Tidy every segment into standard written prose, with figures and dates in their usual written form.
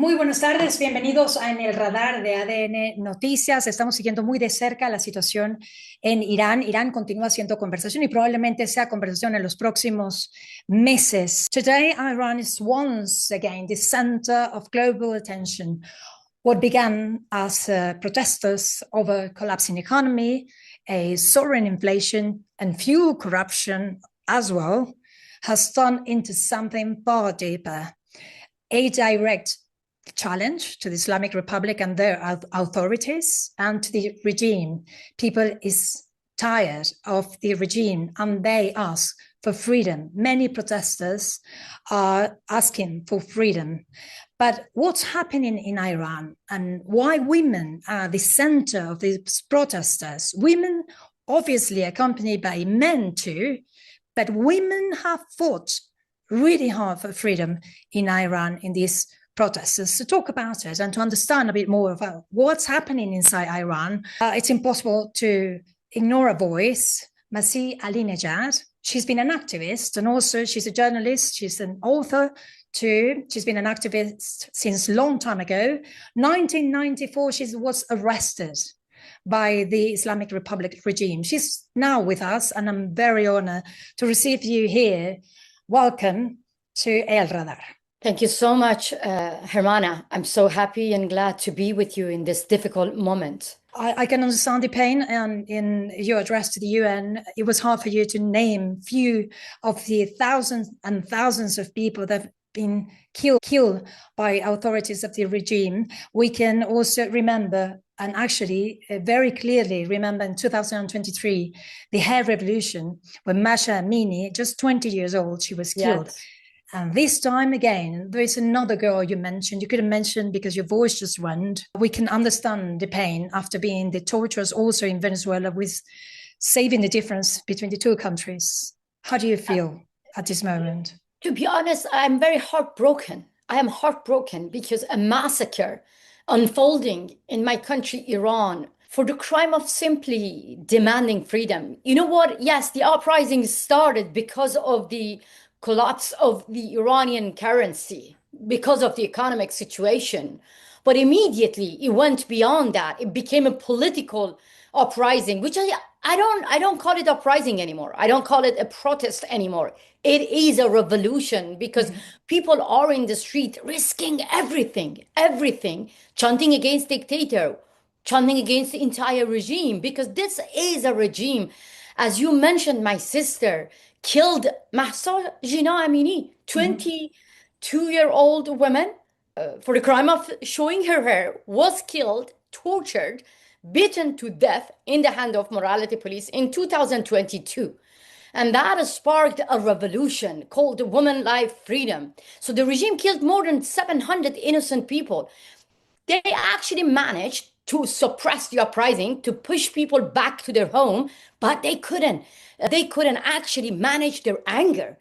Muy buenas tardes, bienvenidos a En el Radar de ADN Noticias. Estamos siguiendo muy de cerca la situación en Irán. Irán continúa siendo conversación y probablemente sea conversación en los próximos meses. Today, Iran is once again the center of global attention. What began as protesters over collapsing economy, a soaring inflation, and fuel corruption as well, has turned into something far deeper. A direct challenge to the Islamic Republic and their authorities and to the regime. People is tired of the regime and they ask for freedom. Many protesters are asking for freedom. But what's happening in Iran and why women are the center of these protesters? Women obviously accompanied by men too, but women have fought really hard for freedom in Iran in these protests. To talk about it and to understand a bit more about what's happening inside Iran, it's impossible to ignore a voice, Masih Alinejad. She's been an activist and also she's a journalist, she's an author too. She's been an activist since a long time ago. 1994, she was arrested by the Islamic Republic regime. She's now with us and I'm very honored to receive you here. Welcome to El Radar. Thank you so much, Hermana. I'm so happy and glad to be with you in this difficult moment. I can understand the pain, and in your address to the UN, it was hard for you to name few of the thousands and thousands of people that have been killed by authorities of the regime. We can also remember, and actually very clearly remember in 2023, the hair revolution, when Masha Amini, just 20 years old, she was killed. Yes. And this time again, there is another girl you mentioned. You couldn't mention because your voice just went. We can understand the pain after being the torturers also in Venezuela with saving the difference between the two countries. How do you feel at this moment? To be honest, I'm very heartbroken. I am heartbroken because a massacre unfolding in my country, Iran, for the crime of simply demanding freedom. You know what? Yes, the uprising started because of the collapse of the Iranian currency, because of the economic situation. But immediately it went beyond that. It became a political uprising, which I don't call it uprising anymore. I don't call it a protest anymore. It is a revolution because people are in the street risking everything, chanting against dictator, chanting against the entire regime, because this is a regime. As you mentioned, my sister killed Mahsa Jina Amini, 22-year-old woman, for the crime of showing her hair, was killed, tortured, beaten to death in the hand of morality police in 2022. And that sparked a revolution called Women Life Freedom. So the regime killed more than 700 innocent people. They actually managed to suppress the uprising, to push people back to their home, but they couldn't. They couldn't actually manage their anger.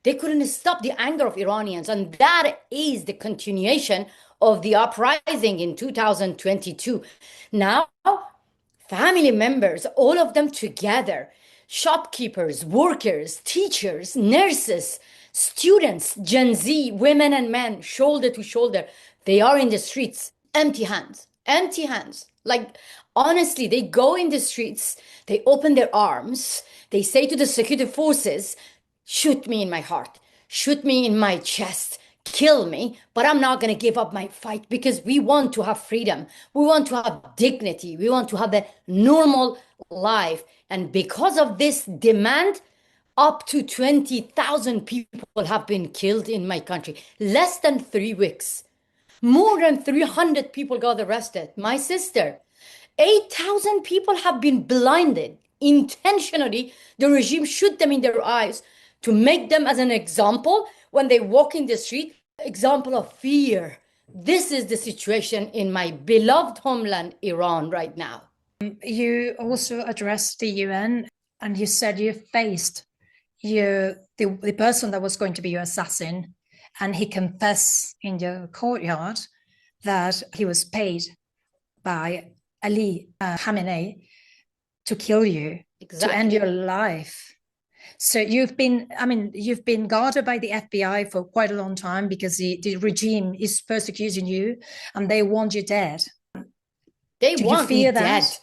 They couldn't stop the anger of Iranians. And that is the continuation of the uprising in 2022. Now, family members, all of them together, shopkeepers, workers, teachers, nurses, students, Gen Z, women and men, shoulder to shoulder, they are in the streets, empty hands. Like, honestly, they go in the streets, they open their arms, they say to the security forces, shoot me in my heart, shoot me in my chest, kill me, but I'm not going to give up my fight because we want to have freedom. We want to have dignity. We want to have a normal life. And because of this demand, up to 20,000 people have been killed in my country. Less than 3 weeks. More than 300 people got arrested. My sister, 8,000 people have been blinded. Intentionally, the regime shoot them in their eyes to make them as an example when they walk in the street, example of fear. This is the situation in my beloved homeland, Iran, right now. You also addressed the UN and you said you faced the person that was going to be your assassin, and he confessed in your courtyard that he was paid by Ali Khamenei to kill you, Exactly. to end your life. So you've been guarded by the FBI for quite a long time because the regime is persecuting you and they want you dead. They Do you want me fear dead. that?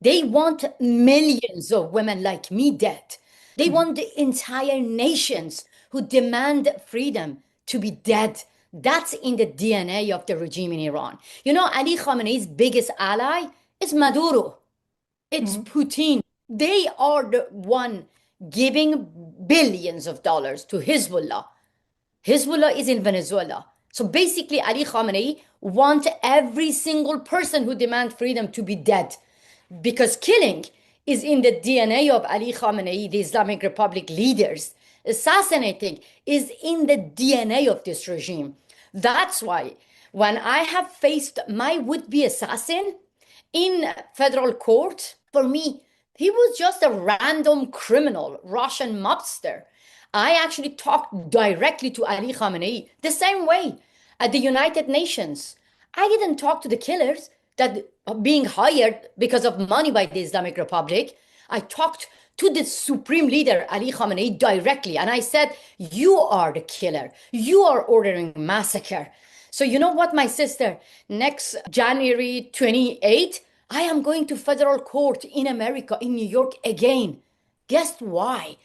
They want millions of women like me dead. They want the entire nations who demand freedom to be dead. That's in the DNA of the regime in Iran. You know, Ali Khamenei's biggest ally is Maduro. It's Putin. They are the one giving billions of dollars to Hezbollah. Hezbollah is in Venezuela. So basically, Ali Khamenei wants every single person who demands freedom to be dead because killing is in the DNA of Ali Khamenei, the Islamic Republic leaders. Assassinating is in the DNA of this regime. That's why when I have faced my would-be assassin in federal court, for me, he was just a random criminal, Russian mobster. I actually talked directly to Ali Khamenei the same way at the United Nations. I didn't talk to the killers that are being hired because of money by the Islamic Republic. I talked to the supreme leader, Ali Khamenei, directly. And I said, you are the killer. You are ordering massacre. So you know what, my sister? Next January 28th, I am going to federal court in America, in New York again. Guess why?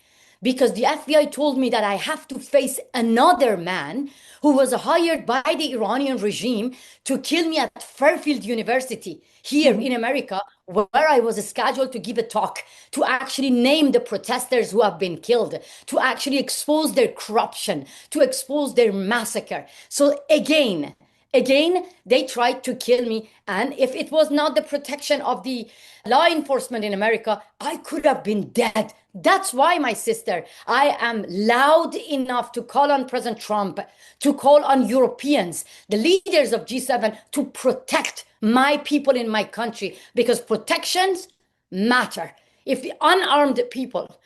Because the FBI told me that I have to face another man who was hired by the Iranian regime to kill me at Fairfield University here in America, where I was scheduled to give a talk, to actually name the protesters who have been killed, to actually expose their corruption, to expose their massacre. So again, they tried to kill me. And if it was not the protection of the law enforcement in America, I could have been dead. That's why, my sister, I am loud enough to call on President Trump, to call on Europeans, the leaders of G7, to protect my people in my country, because protections matter. If the unarmed people,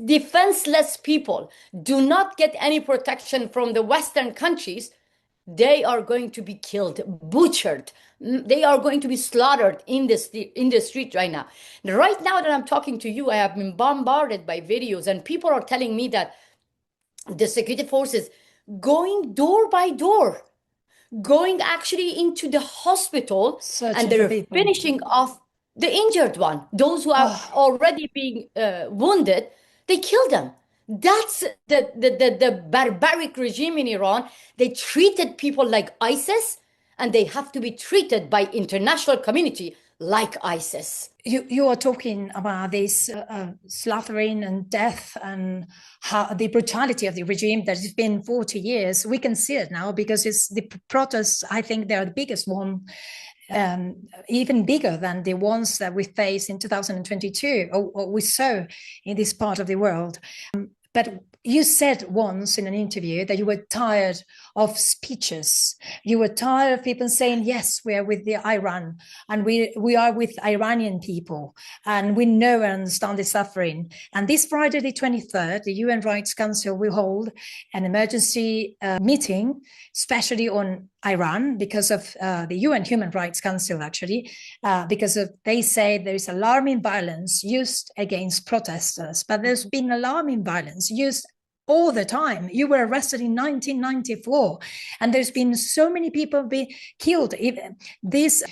defenseless people, do not get any protection from the Western countries, they are going to be killed, butchered. They are going to be slaughtered in the street right now. Right now that I'm talking to you, I have been bombarded by videos, and people are telling me that the security forces going door by door, going actually into the hospital, Searching and they're for people. finishing off the injured one. Those who are already being wounded, they kill them. That's the barbaric regime in Iran. They treated people like ISIS, and they have to be treated by international community like ISIS. You are talking about this slaughtering and death and how the brutality of the regime that has been 40 years. We can see it now because it's the protests. I think they're the biggest one, even bigger than the ones that we faced in 2022 or we saw in this part of the world. But you said once in an interview that you were tired of speeches. You were tired of people saying, yes, we are with the Iran and we are with Iranian people and we know and understand the suffering. And this Friday, the 23rd, the UN Rights Council will hold an emergency meeting, especially on Iran, because of the UN Human Rights Council, actually, because they say there is alarming violence used against protesters, but there's been alarming violence used all the time. You were arrested in 1994, and there's been so many people be killed. Even this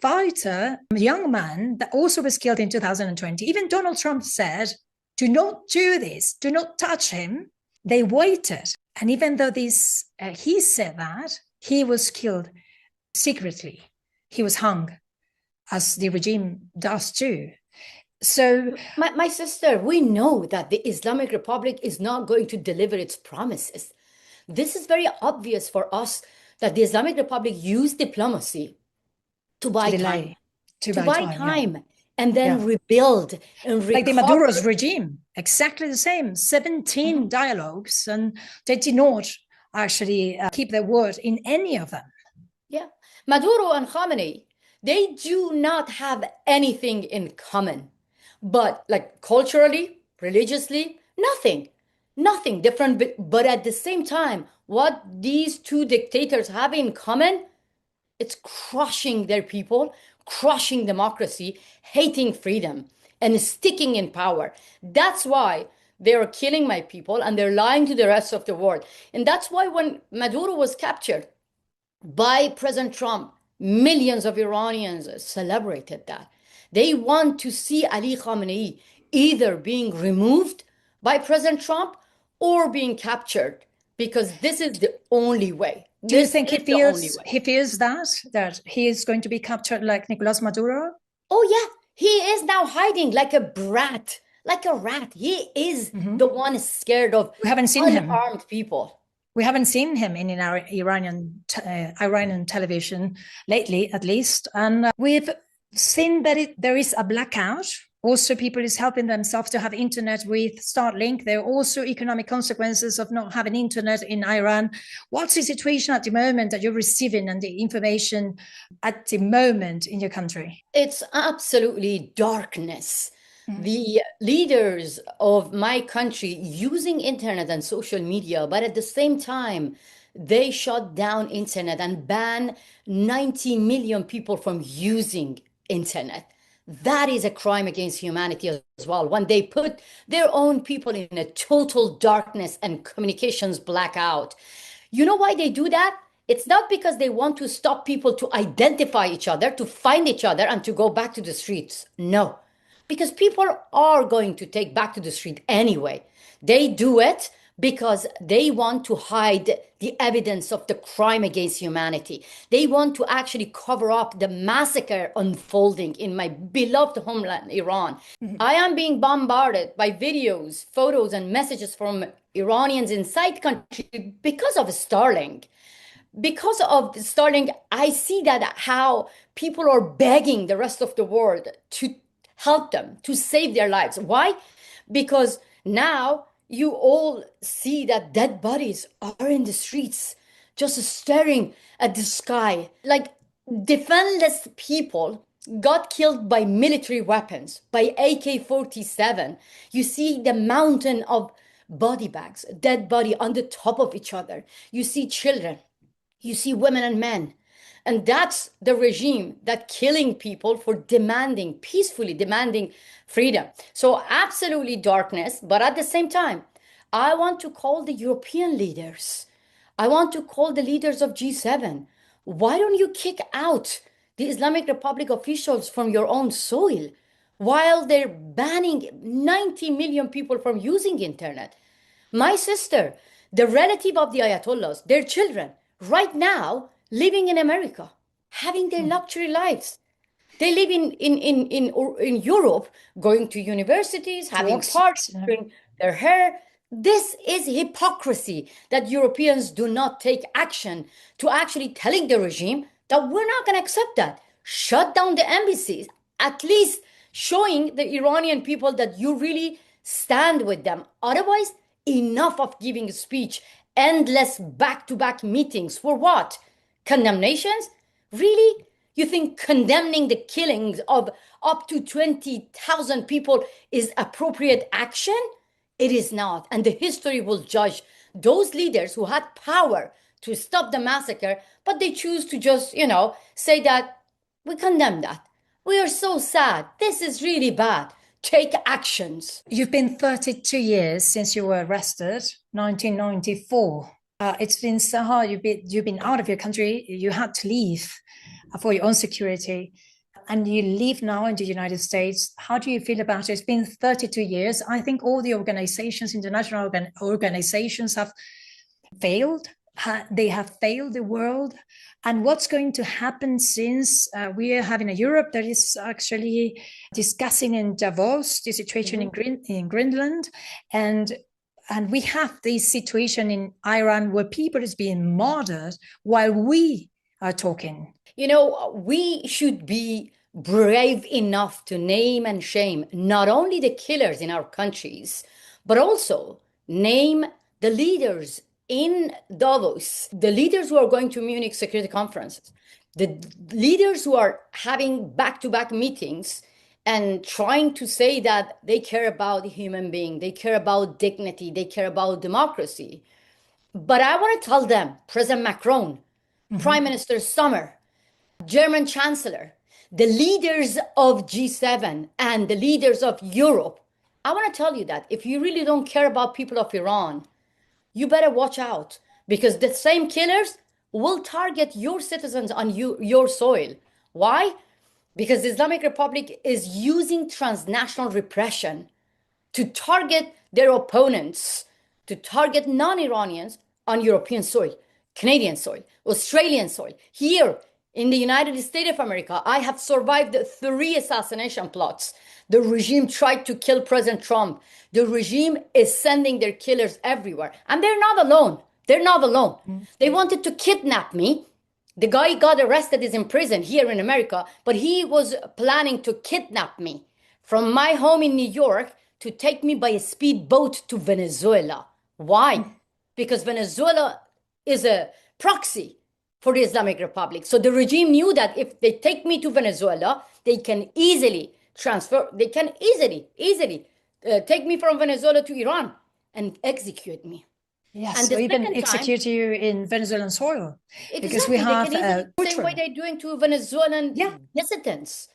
fighter, young man, that also was killed in 2020. Even Donald Trump said, "Do not do this. Do not touch him." They waited, and even though he said that, he was killed secretly. He was hung, as the regime does too. So, my sister, we know that the Islamic Republic is not going to deliver its promises. This is very obvious for us that the Islamic Republic used diplomacy to buy time. To buy time, yeah. And then rebuild and recover. Like the Maduro's regime, exactly the same. 17 dialogues, and they did not actually keep their word in any of them. Yeah. Maduro and Khamenei, they do not have anything in common. But like culturally, religiously, nothing different. But at the same time, what these two dictators have in common, it's crushing their people, crushing democracy, hating freedom, and sticking in power. That's why they are killing my people and they're lying to the rest of the world. And that's why when Maduro was captured by President Trump, millions of Iranians celebrated that. They want to see Ali Khamenei either being removed by President Trump or being captured, because this is the only way. Do you think he feels that he is going to be captured like Nicolas Maduro? Oh yeah, he is now hiding like a brat, like a rat. He is the one scared of unarmed people. We haven't seen him in our Iranian television lately, at least, and we've seen that there is a blackout. Also, people is helping themselves to have internet with Starlink. There are also economic consequences of not having internet in Iran. What's the situation at the moment that you're receiving and the information at the moment in your country? It's absolutely darkness. The leaders of my country using internet and social media, but at the same time, they shut down internet and ban 90 million people from using internet. That is a crime against humanity as well. When they put their own people in a total darkness and communications blackout. You know why they do that? It's not because they want to stop people to identify each other, to find each other, and to go back to the streets. No, because people are going to take back to the street anyway. They do it because they want to hide the evidence of the crime against humanity. They want to actually cover up the massacre unfolding in my beloved homeland, Iran. I am being bombarded by videos, photos, and messages from Iranians inside country because of Starlink. Because of Starlink, I see that how people are begging the rest of the world to help them, to save their lives. Why? Because now you all see that dead bodies are in the streets, just staring at the sky. Like defenseless people got killed by military weapons, by AK-47. You see the mountain of body bags, dead body on the top of each other. You see children, you see women and men. And that's the regime that killing people for peacefully demanding freedom. So absolutely darkness, but at the same time, I want to call the European leaders. I want to call the leaders of G7. Why don't you kick out the Islamic Republic officials from your own soil while they're banning 90 million people from using internet? My sister, the relative of the Ayatollahs, their children, right now living in America, having their luxury lives. They live in Europe, going to universities, having parties, doing their hair. This is hypocrisy that Europeans do not take action to actually telling the regime that we're not going to accept that. Shut down the embassies, at least showing the Iranian people that you really stand with them. Otherwise, enough of giving a speech, endless back-to-back meetings. For what? Condemnations? Really? You think condemning the killings of up to 20,000 people is appropriate action? It is not. And the history will judge those leaders who had power to stop the massacre, but they choose to just, say that we condemn that. We are so sad. This is really bad. Take actions. You've been 32 years since you were arrested, 1994. It's been so hard. You've been out of your country. You had to leave for your own security, and you live now in the United States. How do you feel about it? It's been 32 years. I think all the organizations, international organizations, have failed. They have failed the world. And what's going to happen, since we are having a Europe that is actually discussing in Davos the situation in Greenland, and we have this situation in Iran where people is being murdered while we are talking. We should be brave enough to name and shame not only the killers in our countries, but also name the leaders in Davos, the leaders who are going to Munich security conferences, the leaders who are having back-to-back meetings and trying to say that they care about the human being, they care about dignity, they care about democracy. But I want to tell them, President Macron, Prime Minister Sommer, German Chancellor, the leaders of G7 and the leaders of Europe, I want to tell you that if you really don't care about people of Iran, you better watch out, because the same killers will target your citizens on your soil. Why? Because the Islamic Republic is using transnational repression to target their opponents, to target non-Iranians on European soil, Canadian soil, Australian soil. Here in the United States of America, I have survived 3 assassination plots. The regime tried to kill President Trump. The regime is sending their killers everywhere. And they're not alone. They're not alone. They wanted to kidnap me. The guy got arrested, is in prison here in America, but he was planning to kidnap me from my home in New York to take me by a speedboat to Venezuela. Why? Because Venezuela is a proxy for the Islamic Republic. So the regime knew that if they take me to Venezuela, they can easily take me from Venezuela to Iran and execute me. Yes, and so even execute you in Venezuelan soil. Exactly, because we have the same way they're doing to Venezuelan dissidents.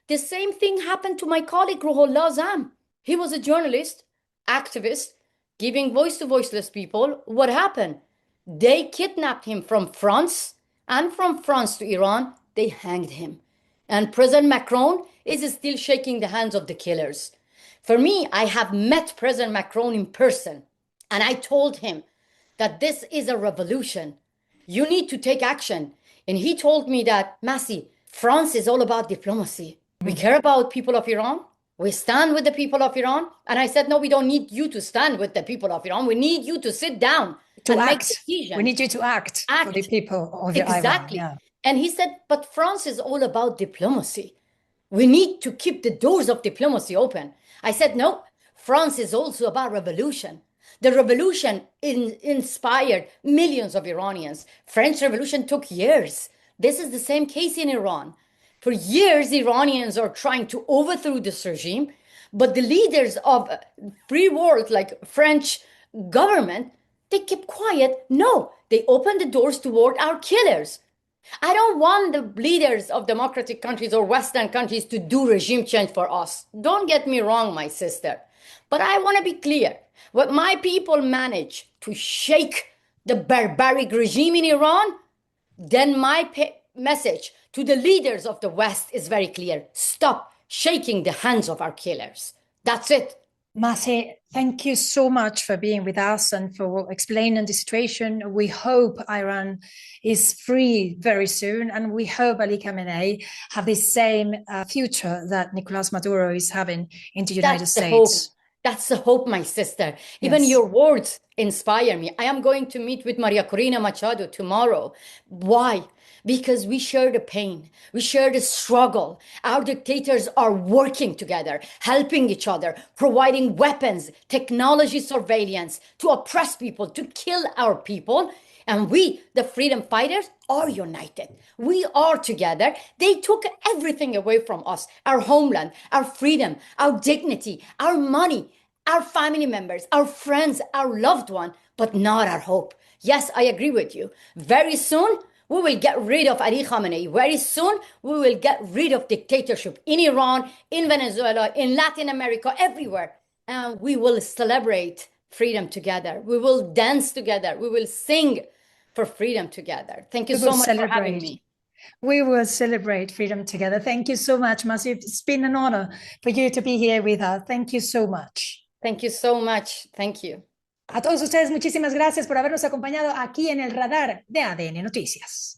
The same thing happened to my colleague Ruhollah Zam. He was a journalist, activist, giving voice to voiceless people. What happened? They kidnapped him from France, and from France to Iran, they hanged him. And President Macron is still shaking the hands of the killers. For me, I have met President Macron in person, and I told him that this is a revolution. You need to take action. And he told me that, Massi, France is all about diplomacy. We care about people of Iran. We stand with the people of Iran. And I said, no, we don't need you to stand with the people of Iran. We need you to sit down to and act. Make decisions. We need you to act for the people of Iran. Exactly. Yeah. And he said, but France is all about diplomacy. We need to keep the doors of diplomacy open. I said, no, France is also about revolution. The revolution inspired millions of Iranians. French Revolution took years. This is the same case in Iran. For years, Iranians are trying to overthrow this regime, but the leaders of free world, like French government, they kept quiet. No, they opened the doors toward our killers. I don't want the leaders of democratic countries or Western countries to do regime change for us. Don't get me wrong, my sister. But I want to be clear. What my people manage to shake the barbaric regime in Iran, then my message to the leaders of the West is very clear. Stop shaking the hands of our killers. That's it. Massi, thank you so much for being with us and for explaining the situation. We hope Iran is free very soon, and we hope Ali Khamenei have the same future that Nicolas Maduro is having in the United States. That's the hope, my sister. Even your words inspire me. I am going to meet with Maria Corina Machado tomorrow. Why? Because we share the pain. We share the struggle. Our dictators are working together, helping each other, providing weapons, technology surveillance to oppress people, to kill our people. And we, the freedom fighters, are united. We are together. They took everything away from us, our homeland, our freedom, our dignity, our money, our family members, our friends, our loved one, but not our hope. Yes, I agree with you. Very soon, we will get rid of Ali Khamenei. Very soon, we will get rid of dictatorship in Iran, in Venezuela, in Latin America, everywhere. And we will celebrate freedom together. We will dance together. We will sing for freedom together. Thank you so much for having me. We will celebrate freedom together. Thank you so much, Massi. It's been an honor for you to be here with us. Thank you so much. Thank you so much. Thank you. A todos ustedes, muchísimas gracias por habernos acompañado aquí en el radar de ADN Noticias.